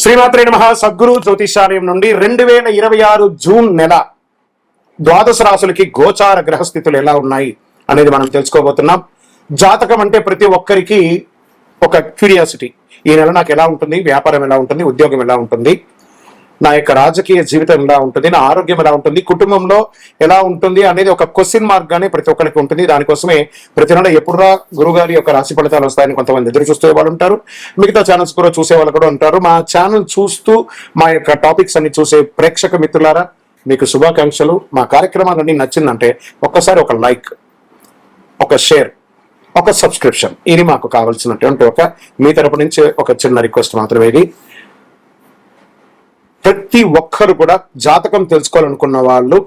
శ్రీమాత్రే నమః. సద్గురు జ్యోతిషాలయం నుండి 2026 జూన్ నెల ద్వాదశ రాశులకి గోచార గ్రహస్థితులు ఎలా ఉన్నాయి అనేది మనం తెలుసుకోబోతున్నాం. జాతకం అంటే ప్రతి ఒక్కరికి ఒక క్యూరియాసిటీ. ఈ నెల నాకు ఎలా ఉంటుంది, వ్యాపారం ఎలా ఉంటుంది, ఉద్యోగం ఎలా ఉంటుంది, నా యొక్క రాజకీయ జీవితం ఎలా ఉంటుంది, నా ఆరోగ్యం ఎలా ఉంటుంది, కుటుంబంలో ఎలా ఉంటుంది అనేది ఒక క్వశ్చన్ మార్క్ గానే ప్రతి ఒక్కరికి ఉంటుంది. దానికోసమే ప్రతి నెల ఎప్పుడురా గురుగారి యొక్క రాశి ఫలితాలు వస్తాయని కొంతమంది ఎదురు చూసే వాళ్ళు ఉంటారు. మిగతా ఛానల్స్ కూడా చూసే వాళ్ళు కూడా ఉంటారు. మా ఛానల్ చూస్తూ మా యొక్క టాపిక్స్ అన్ని చూసే ప్రేక్షక మిత్రులారా, మీకు శుభాకాంక్షలు. మా కార్యక్రమాలన్నీ నచ్చిందంటే ఒక్కసారి ఒక లైక్, ఒక షేర్, ఒక సబ్స్క్రిప్షన్, ఇది మాకు కావాల్సినటువంటి ఒక మీ తరపు నుంచి ఒక చిన్న రిక్వెస్ట్ మాత్రమే. ఇది ప్రతి ఒక్కరు కూడా జాతకం తెలుసుకోవాలనుకున్న వాళ్ళు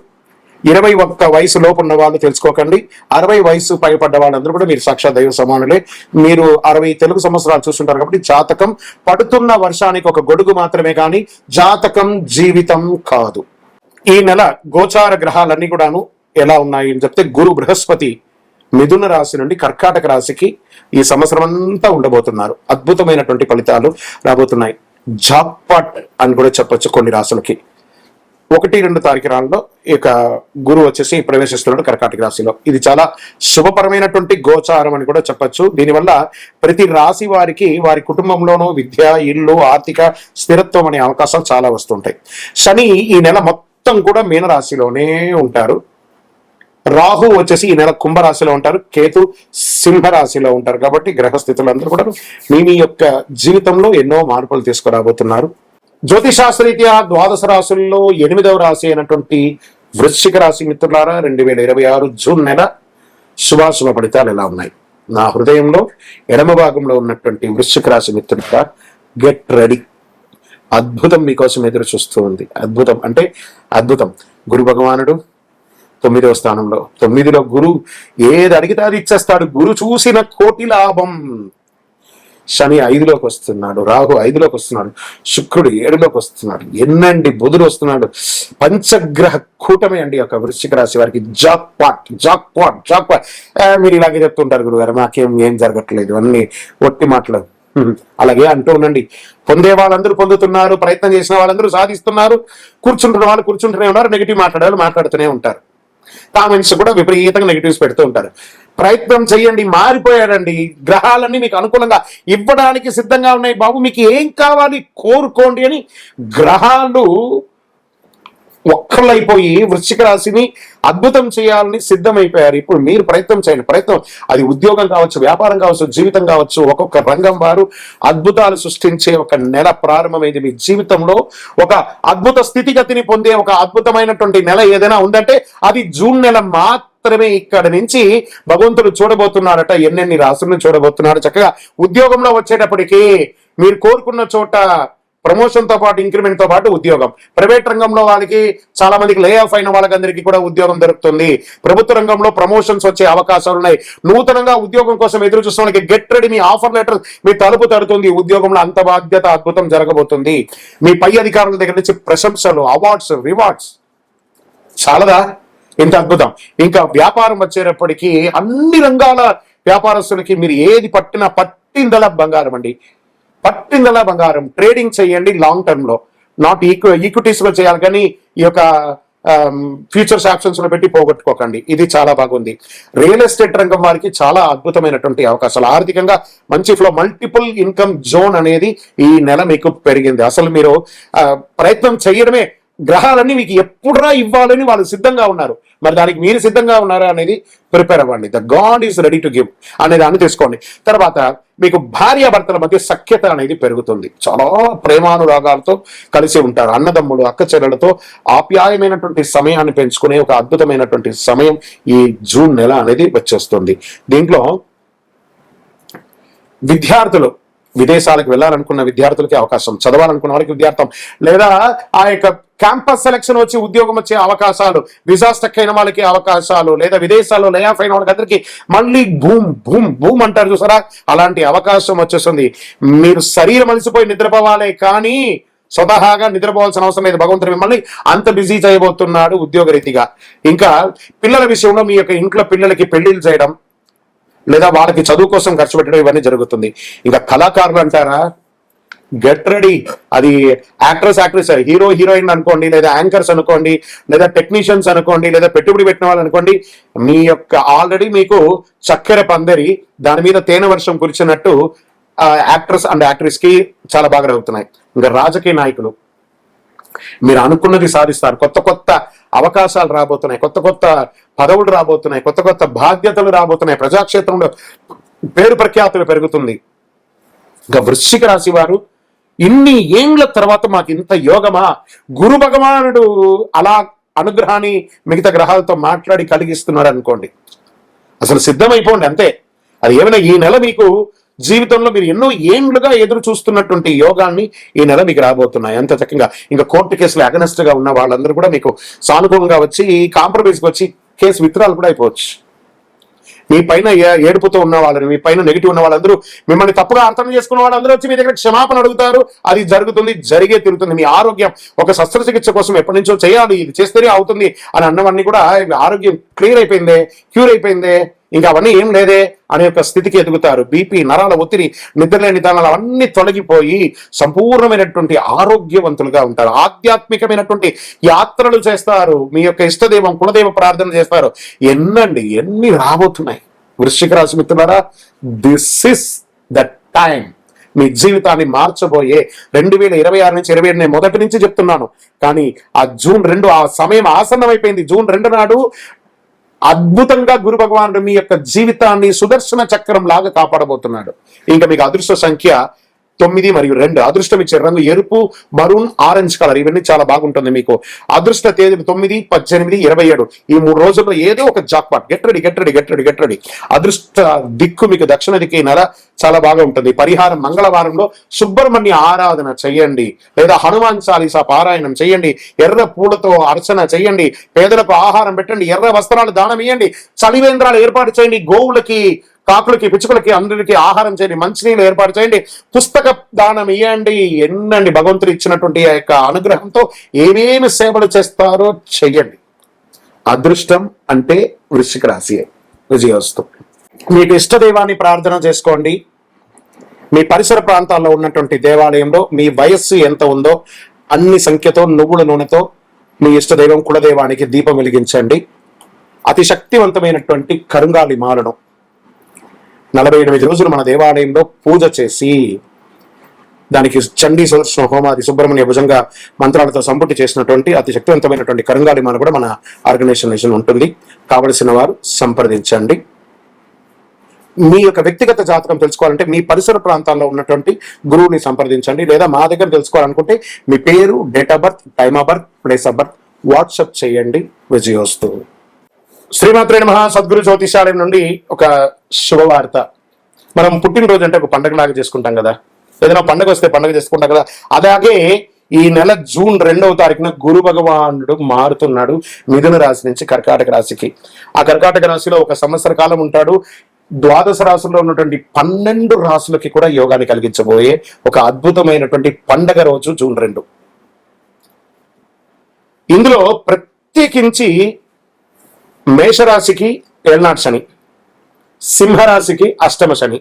21 వయసు లోపు ఉన్న వాళ్ళు తెలుసుకోకండి. 60 వయసు పైపడ్డ వాళ్ళందరూ కూడా మీరు సాక్షాత్ దైవ సమానులే. మీరు 60 తెలుగు సంవత్సరాలు చూస్తుంటారు కాబట్టి జాతకం పడుతున్న వర్షానికి ఒక గొడుగు మాత్రమే, కానీ జాతకం జీవితం కాదు. ఈ నెల గోచార గ్రహాలన్నీ కూడాను ఎలా ఉన్నాయి అని చెప్తే, గురు బృహస్పతి మిథున రాశి నుండి కర్కాటక రాశికి ఈ సంవత్సరం అంతా ఉండబోతున్నారు. అద్భుతమైనటువంటి ఫలితాలు రాబోతున్నాయి. జాక్పాట్ అని కూడా చెప్పొచ్చు కొన్ని రాశులకి. 1-2 తారీఖులలో ఇక గురువు వచ్చేసి ప్రవేశిస్తున్నాడు కర్కాటక రాశిలో. ఇది చాలా శుభపరమైనటువంటి గోచారం అని కూడా చెప్పొచ్చు. దీనివల్ల ప్రతి రాశి వారికి వారి కుటుంబంలోనూ విద్య, ఇల్లు, ఆర్థిక స్థిరత్వం అనే అవకాశాలు చాలా వస్తుంటాయి. శని ఈ నెల మొత్తం కూడా మీనరాశిలోనే ఉంటారు. రాహు వచ్చేసి ఈ నెల కుంభరాశిలో ఉంటారు. కేతు సింహరాశిలో ఉంటారు. కాబట్టి గ్రహస్థితులందరూ కూడా మీ యొక్క జీవితంలో ఎన్నో మార్పులు తీసుకురాబోతున్నారు. జ్యోతిశాస్త్రరీత్యా ద్వాదశ రాశుల్లో 8వ రాశి అయినటువంటి వృశ్చిక రాశి మిత్రులారా, 2026 జూన్ నెల శుభాశుభ ఫలితాలు ఎలా ఉన్నాయి? నా హృదయంలో ఎడమ భాగంలో ఉన్నటువంటి వృశ్చిక రాశి మిత్రులారా, గెట్ రెడీ. అద్భుతం మీకోసం ఎదురు చూస్తూ ఉంది. అద్భుతం అంటే అద్భుతం. గురు భగవానుడు 9వ స్థానంలో, 9లో గురు ఏది అడిగితే అది ఇచ్చేస్తాడు. గురు చూసిన కోటి లాభం. శని 5లోకి వస్తున్నాడు, రాహు 5లోకి వస్తున్నాడు, శుక్రుడు 7లోకి వస్తున్నాడు, ఎన్నండి బుధుడు వస్తున్నాడు. పంచగ్రహ కూటమి అండి ఒక వృశ్చిక రాశి వారికి. Jackpot jackpot jackpot. మీరు ఇలాగే చెప్తుంటారు గురుగారు, మాకేం జరగట్లేదు, అన్ని ఒట్టి మాటలు. అలాగే అంటూ ఉండండి. పొందే వాళ్ళందరూ పొందుతున్నారు, ప్రయత్నం చేసిన వాళ్ళందరూ సాధిస్తున్నారు, కూర్చుంటున్న వాళ్ళు కూర్చుంటూనే ఉన్నారు, నెగిటివ్ మాట్లాడే వాళ్ళు మాట్లాడుతూనే ఉంటారు. కామెంట్స్ కూడా విపరీతంగా నెగిటివ్స్ పెడుతూ ఉంటారు. ప్రయత్నం చేయండి. మారిపోయారండి. గ్రహాలన్నీ మీకు అనుకూలంగా ఇవ్వడానికి సిద్ధంగా ఉన్నాయి. బాబు మీకు ఏం కావాలి కోరుకోండి అని గ్రహాలు ఒక్కళ్ళైపోయి వృశ్చిక రాశిని అద్భుతం చేయాలని సిద్ధమైపోయారు. ఇప్పుడు మీరు ప్రయత్నం చేయండి. ప్రయత్నం అది ఉద్యోగం కావచ్చు, వ్యాపారం కావచ్చు, జీవితం కావచ్చు. ఒక్కొక్క రంగం వారు అద్భుతాలు సృష్టించే ఒక నెల ప్రారంభమైంది. మీ జీవితంలో ఒక అద్భుత స్థితిగతిని పొందే ఒక అద్భుతమైనటువంటి నెల ఏదైనా ఉందంటే అది జూన్ నెల మాత్రమే. ఇక్కడ నుంచి భగవంతుడు చూడబోతున్నాడట, ఎన్నెన్ని రాశులను చూడబోతున్నాడు. చక్కగా ఉద్యోగంలో వచ్చేటప్పటికి మీరు కోరుకున్న చోట ప్రమోషన్ తో పాటు ఇంక్రిమెంట్ తో పాటు ఉద్యోగం. ప్రైవేట్ రంగంలో వాళ్ళకి చాలా మందికి లే ఆఫ్ అయిన వాళ్ళకందరికీ కూడా ఉద్యోగం దొరుకుతుంది. ప్రభుత్వ రంగంలో ప్రమోషన్స్ వచ్చే అవకాశాలు ఉన్నాయి. నూతనంగా ఉద్యోగం కోసం ఎదురు చూసిన గెట్ రెడీ. మీ ఆఫర్ లెటర్ మీ తలుపు తడుతుంది. ఉద్యోగంలో అంత బాధ్యత అద్భుతం జరగబోతుంది. మీ పై అధికారుల దగ్గర నుంచి ప్రశంసలు, అవార్డ్స్, రివార్డ్స్. చాలదా ఇంత అద్భుతం? ఇంకా వ్యాపారం వచ్చేటప్పటికీ అన్ని రంగాల వ్యాపారస్తులకి మీరు ఏది పట్టిందల బంగారం అండి. పట్టిందల బంగారం. ట్రేడింగ్ చేయండి లాంగ్ టర్మ్ లో, నాట్ ఈక్విటీస్ లో చేయాలి, కానీ ఈ యొక్క ఫ్యూచర్స్ ఆప్షన్స్ లో పెట్టి పోగొట్టుకోకండి. ఇది చాలా బాగుంది. రియల్ ఎస్టేట్ రంగం వారికి చాలా అద్భుతమైనటువంటి అవకాశాలు. ఆర్థికంగా మంచి ఫ్లో, మల్టిపుల్ ఇన్కమ్ జోన్ అనేది ఈ నెల మీకు పెరిగింది. అసలు మీరు ప్రయత్నం చేయడమే. గ్రహాలన్నీ మీకు ఎప్పుడురా ఇవ్వాలని వాళ్ళు సిద్ధంగా ఉన్నారు. మరి దానికి మీరు సిద్ధంగా ఉన్నారా అనేది ప్రిపేర్ అవ్వండి. The God is ready to give అనే దాన్ని తీసుకోండి. తర్వాత మీకు భార్యాభర్తల మధ్య సఖ్యత అనేది పెరుగుతుంది. చాలా ప్రేమానురాగాలతో కలిసి ఉంటారు. అన్నదమ్ములు, అక్క చెల్లెలతో ఆప్యాయమైనటువంటి సమయాన్ని పెంచుకునే ఒక అద్భుతమైనటువంటి సమయం ఈ జూన్ నెల అనేది వచ్చేస్తుంది. దీంట్లో విద్యార్థులు, విదేశాలకు వెళ్ళాలనుకున్న విద్యార్థులకి అవకాశం, చదవాలనుకున్న వాళ్ళకి విద్యార్థం, లేదా ఆ యొక్క క్యాంపస్ సెలక్షన్ వచ్చి ఉద్యోగం వచ్చే అవకాశాలు, విజా స్టక్ అయిన వాళ్ళకి అవకాశాలు, లేదా విదేశాల్లో లే ఆఫ్ అయిన వాళ్ళకి అందరికీ మళ్ళీ భూమ్ భూమ్ భూమ్ అంటారు చూసారా, అలాంటి అవకాశం వచ్చేస్తుంది. మీరు శరీరం అలసిపోయి నిద్రపోవాలే కానీ స్వతహాగా నిద్రపోవాల్సిన అవసరం లేదు. భగవంతుడు మిమ్మల్ని అంత బిజీ చేయబోతున్నాడు ఉద్యోగరీతిగా. ఇంకా పిల్లల విషయంలో మీ యొక్క ఇంట్లో పిల్లలకి పెళ్లిళ్ళు చేయడం, లేదా వాళ్ళకి చదువు కోసం ఖర్చు పెట్టడం, ఇవన్నీ జరుగుతుంది. ఇంకా కళాకారులు అంటారా, గెట్ రెడీ. అది యాక్ట్రెస్ హీరో హీరోయిన్ అనుకోండి, లేదా యాంకర్స్ అనుకోండి, లేదా టెక్నీషియన్స్ అనుకోండి, లేదా పెట్టుబడి పెట్టిన వాళ్ళు అనుకోండి, మీ యొక్క ఆల్రెడీ మీకు చక్కెర పందరి దాని మీద తేనె వర్షం కురిచినట్టు యాక్ట్రెస్ అండ్ యాక్ట్రెస్ కి చాలా బాగా అవుతున్నాయి. ఇంకా రాజకీయ నాయకులు మీరు అనుకున్నది సాధిస్తారు. కొత్త కొత్త అవకాశాలు రాబోతున్నాయి, కొత్త కొత్త పదవులు రాబోతున్నాయి, కొత్త కొత్త బాధ్యతలు రాబోతున్నాయి, ప్రజాక్షేత్రంలో పేరు ప్రఖ్యాతులు పెరుగుతుంది. ఇంకా వృశ్చిక రాశి వారు ఇన్ని ఏండ్ల తర్వాత మాకు ఇంత యోగమా, గురు భగవానుడు అలా అనుగ్రహాన్ని మిగతా గ్రహాలతో మాట్లాడి కలిగిస్తున్నారు అనుకోండి, అసలు సిద్ధమైపోండి అంతే. అది ఏమైనా ఈ నెల మీకు జీవితంలో మీరు ఎన్నో ఏండ్లుగా ఎదురు చూస్తున్నటువంటి యోగాన్ని ఈ నెల మీకు రాబోతున్నాయి. అంత చక్కగా ఇంకా కోర్టు కేసులు అగనెస్ట్ గా ఉన్న వాళ్ళందరూ కూడా మీకు సానుకూలంగా వచ్చి కాంప్రమైజ్కి వచ్చి కేసు విత్డ్రాల్ కూడా అయిపోవచ్చు. మీ పైన ఏడుపుతో ఉన్న వాళ్ళని, మీ పైన నెగిటివ్ ఉన్న వాళ్ళందరూ, మిమ్మల్ని తప్పుగా అర్థం చేసుకున్న వాళ్ళందరూ వచ్చి మీ దగ్గర క్షమాపణ అడుగుతారు. అది జరుగుతుంది, జరిగే తిరుగుతుంది. మీ ఆరోగ్యం ఒక శస్త్రచికిత్స కోసం ఎప్పటి నుంచో చేయాలి, ఇది చేస్తేనే అవుతుంది అని అన్నవన్నీ కూడా ఆరోగ్యం క్లియర్ అయిపోయిందే, క్యూర్ అయిపోయిందే, ఇంకా అవన్నీ ఏం లేదే అనే ఒక స్థితికి ఎదుగుతారు. బీపీ, నరాల ఒత్తిడి, నిద్రలేని దానాలు అవన్నీ తొలగిపోయి సంపూర్ణమైనటువంటి ఆరోగ్యవంతులుగా ఉంటారు. ఆధ్యాత్మికమైనటువంటి యాత్రలు చేస్తారు. మీ యొక్క ఇష్టదైవం కులదైవ ప్రార్థన చేస్తారు. ఎన్ని రాబోతున్నాయి వృశ్చిక రాశి మిత్రులారా. This is the time. మీ జీవితాన్ని మార్చబోయే 2026 నుంచి 27 నేను మొదటి నుంచి చెప్తున్నాను, కానీ ఆ జూన్ 2 ఆ సమయం ఆసన్నమైపోయింది. జూన్ 2 నాడు అద్భుతంగా గురు భగవానుడు మీ యొక్క జీవితాన్ని సుదర్శన చక్రం లాగా కాపాడబోతున్నాడు. ఇంకా మీకు అదృష్ట సంఖ్య 9 మరియు 2. అదృష్టం ఇచ్చే రంగు ఎరుపు, మరూన్, ఆరెంజ్ కలర్. ఇవన్నీ చాలా బాగుంటుంది. మీకు అదృష్ట తేదీలు 9, 18, 27. ఈ 3 రోజుల్లో ఏదో ఒక జాక్పాట్. Get ready. అదృష్ట దిక్కు మీకు దక్షిణ దిక్కు నెల చాలా బాగా ఉంటుంది. పరిహారం మంగళవారంలో సుబ్రహ్మణ్య ఆరాధన చేయండి, లేదా హనుమాన్ చాలీసా పారాయణం చేయండి, ఎర్ర పూలతో అర్చన చేయండి, పేదలకు ఆహారం పెట్టండి, ఎర్ర వస్త్రాలు దానం ఇవ్వండి, చలివేంద్రాలు ఏర్పాటు చేయండి, గోవులకి, కాకులకి, పిచ్చుకలకి అందరికీ ఆహారం చేయండి, మంచినీళ్ళు ఏర్పాటు చేయండి, పుస్తక దానం ఇవ్వండి. ఎన్నండి భగవంతుడు ఇచ్చినటువంటి ఆ యొక్క అనుగ్రహంతో ఏమేమి సేవలు చేస్తారో చెయ్యండి. అదృష్టం అంటే వృశ్చిక రాశి. విజయోస్తు. మీకు ఇష్టదైవాన్ని ప్రార్థన చేసుకోండి. మీ పరిసర ప్రాంతాల్లో ఉన్నటువంటి దేవాలయంలో మీ వయస్సు ఎంత ఉందో అన్ని సంఖ్యతో నువ్వుల నూనెతో మీ ఇష్టదైవం కులదైవానికి దీపం వెలిగించండి. అతి శక్తివంతమైనటువంటి కరుంగాలి మాలను 48 రోజులు మన దేవాలయంలో పూజ చేసి దానికి చండీ సుదర్శన హోమాది సుబ్రహ్మణ్య భుజంగా మంత్రాలతో సంపుటి చేసినటువంటి అతి శక్తివంతమైనటువంటి కరుంగాలి మాల కూడా మన ఆర్గనైజేషన్ ఉంటుంది. కావలసిన వారు సంప్రదించండి. మీ యొక్క వ్యక్తిగత జాతకం తెలుసుకోవాలంటే మీ పరిసర ప్రాంతాల్లో ఉన్నటువంటి గురువుని సంప్రదించండి, లేదా మా దగ్గర తెలుసుకోవాలనుకుంటే మీ పేరు, date of birth, time of birth, place of birth WhatsApp చేయండి. విజయోస్తు. శ్రీమాత్రే నమః. సద్గురు జ్యోతిషాలయం నుండి ఒక శుభవార్త. మనం పుట్టినరోజు అంటే ఒక పండుగలాగా చేసుకుంటాం కదా, ఏదైనా పండుగ వస్తే పండుగ చేసుకుంటాం కదా, అలాగే ఈ నెల జూన్ 2వ తారీఖున గురు భగవానుడు మారుతున్నాడు మిథున రాశి నుంచి కర్కాటక రాశికి. ఆ కర్కాటక రాశిలో ఒక సంవత్సర కాలం ఉంటాడు. ద్వాదశ రాశుల్లో ఉన్నటువంటి 12 రాశులకి కూడా యోగాన్ని కలిగించబోయే ఒక అద్భుతమైనటువంటి పండగ రోజు జూన్ 2. ఇందులో ప్రత్యేకించి మేషరాశికి ఏళ్నాటి శని, సింహరాశికి అష్టమ శని,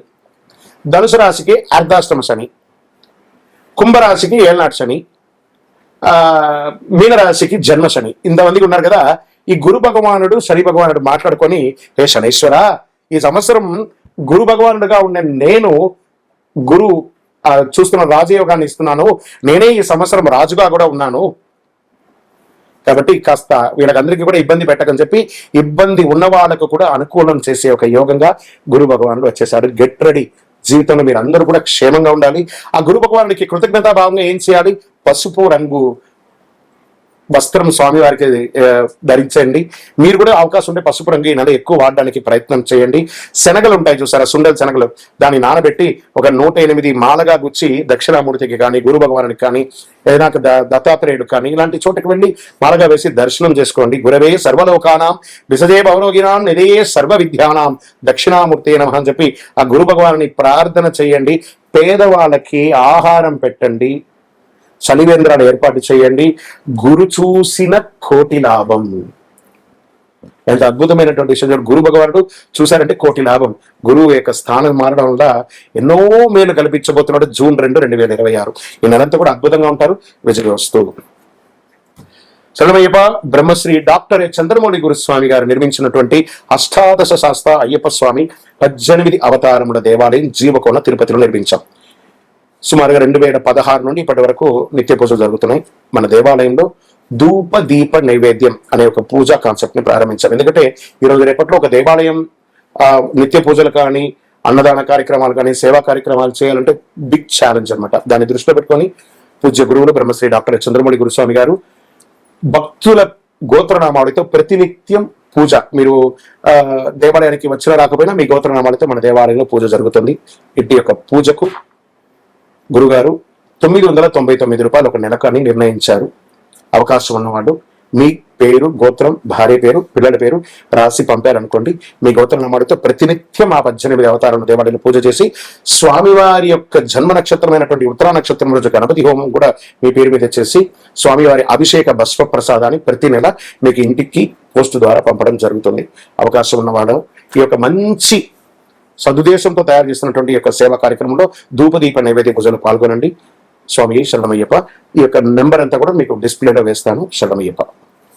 ధనుసు రాశికి అర్ధాష్టమ శని, కుంభరాశికి ఏళ్నాటి శని, మీనరాశికి జన్మ శని. ఇంతమందికి ఉన్నారు కదా. ఈ గురు భగవానుడు శని భగవానుడు మాట్లాడుకొని, హే శనీశ్వర, ఈ సంవత్సరం గురు భగవానుడుగా ఉండే నేను గురు చూస్తున్న రాజయోగాన్ని ఇస్తున్నాను, నేనే ఈ సంవత్సరం రాజుగా కూడా ఉన్నాను, కాబట్టి కాస్త వీళ్ళకందరికీ కూడా ఇబ్బంది పెట్టకని చెప్పి ఇబ్బంది ఉన్న వాళ్ళకు కూడా అనుకూలం చేసే ఒక యోగంగా గురు భగవానుడు వచ్చేసాడు. Get ready. జీవితంలో మీరు అందరూ కూడా క్షేమంగా ఉండాలి. ఆ గురు భగవానుడికి కృతజ్ఞతా భావంగా ఏం చేయాలి? పసుపు రంగు వస్త్రం స్వామివారికి ధరించండి. మీరు కూడా అవకాశం ఉంటే పసుపు రంగు ఈ నెల ఎక్కువ వాడడానికి ప్రయత్నం చేయండి. శనగలు ఉంటాయి చూసారా, సుండల శనగలు, దాన్ని నానబెట్టి ఒక 108 మాలగా గుచ్చి దక్షిణామూర్తికి కానీ, గురు భగవానుడికి కానీ, ఏదైనా దత్తాత్రేయుడు కానీ ఇలాంటి చోటకి వెళ్ళి మాలగా వేసి దర్శనం చేసుకోండి. గురవే సర్వలోకానాం విసజే భవరోగినాం నిధయే సర్వ విద్యానాం దక్షిణామూర్తి నమః అని చెప్పి ఆ గురు భగవానుని ప్రార్థన చేయండి. పేదవాళ్ళకి ఆహారం పెట్టండి, చలివేంద్రాలు ఏర్పాటు చేయండి. గురు చూసిన కోటి లాభం. ఎంత అద్భుతమైనటువంటి విషయం. గురు భగవానుడు చూశారంటే కోటి లాభం. గురువు యొక్క స్థానం మారడం వల్ల ఎన్నో మేలు కల్పించబోతున్నాడు. జూన్ 2, 2026 ఈ నెలంతా కూడా అద్భుతంగా ఉంటారు. విజయవస్తు. శరణమయ్యప్ప. బ్రహ్మశ్రీ డాక్టర్ చంద్రమౌళి గురుస్వామి గారు నిర్మించినటువంటి అష్టాదశ శాస్త్ర అయ్యప్ప స్వామి 18 అవతారముల దేవాలయం జీవకోన తిరుపతిలో నిర్మించాం. సుమారుగా 2016 నుండి ఇప్పటి వరకు నిత్య పూజలు జరుగుతున్నాయి. మన దేవాలయంలో ధూప దీప నైవేద్యం అనే ఒక పూజా కాన్సెప్ట్ ని ప్రారంభించాం. ఎందుకంటే ఈరోజు రేపట్లో ఒక దేవాలయం నిత్య పూజలు కానీ, అన్నదాన కార్యక్రమాలు కానీ, సేవా కార్యక్రమాలు చేయాలంటే బిగ్ ఛాలెంజ్ అనమాట. దాన్ని దృష్టిలో పెట్టుకొని పూజ్య గురువులు బ్రహ్మశ్రీ డాక్టర్ చంద్రమౌళి గురుస్వామి గారు భక్తుల గోత్రనామావళితో ప్రతినిత్యం పూజ. మీరు దేవాలయానికి వచ్చినా రాకపోయినా మీ గోత్రనామాలతో మన దేవాలయంలో పూజ జరుగుతుంది. ఇంటి యొక్క పూజకు గురుగారు 999 రూపాయలు ఒక నెలకు అని నిర్ణయించారు. అవకాశం ఉన్నవాళ్ళు మీ పేరు, గోత్రం, భార్య పేరు, పిల్లల పేరు రాసి పంపారనుకోండి. మీ గోత్రనామాలతో ప్రతినిత్యం ఆ 18 అవతారాల దేవాలయంలో పూజ చేసి స్వామివారి యొక్క జన్మ నక్షత్రమైనటువంటి ఉత్తరా నక్షత్రం రోజు గణపతి హోమం కూడా మీ పేరు మీద చేసి స్వామివారి అభిషేక భస్మ ప్రసాదాన్ని ప్రతి నెల మీకు ఇంటికి పోస్టు ద్వారా పంపడం జరుగుతుంది. అవకాశం ఉన్నవాడు ఈ యొక్క మంచి సదుద్దేశంతో తయారు చేస్తున్నటువంటి యొక్క సేవా కార్యక్రమంలో ధూపదీప నైవేద్య పూజలు పాల్గొనండి. స్వామి శరణమయ్యప్ప. ఈ యొక్క నెంబర్ అంతా కూడా మీకు డిస్ప్లేలో వేస్తాను. శరణమయ్యప్ప.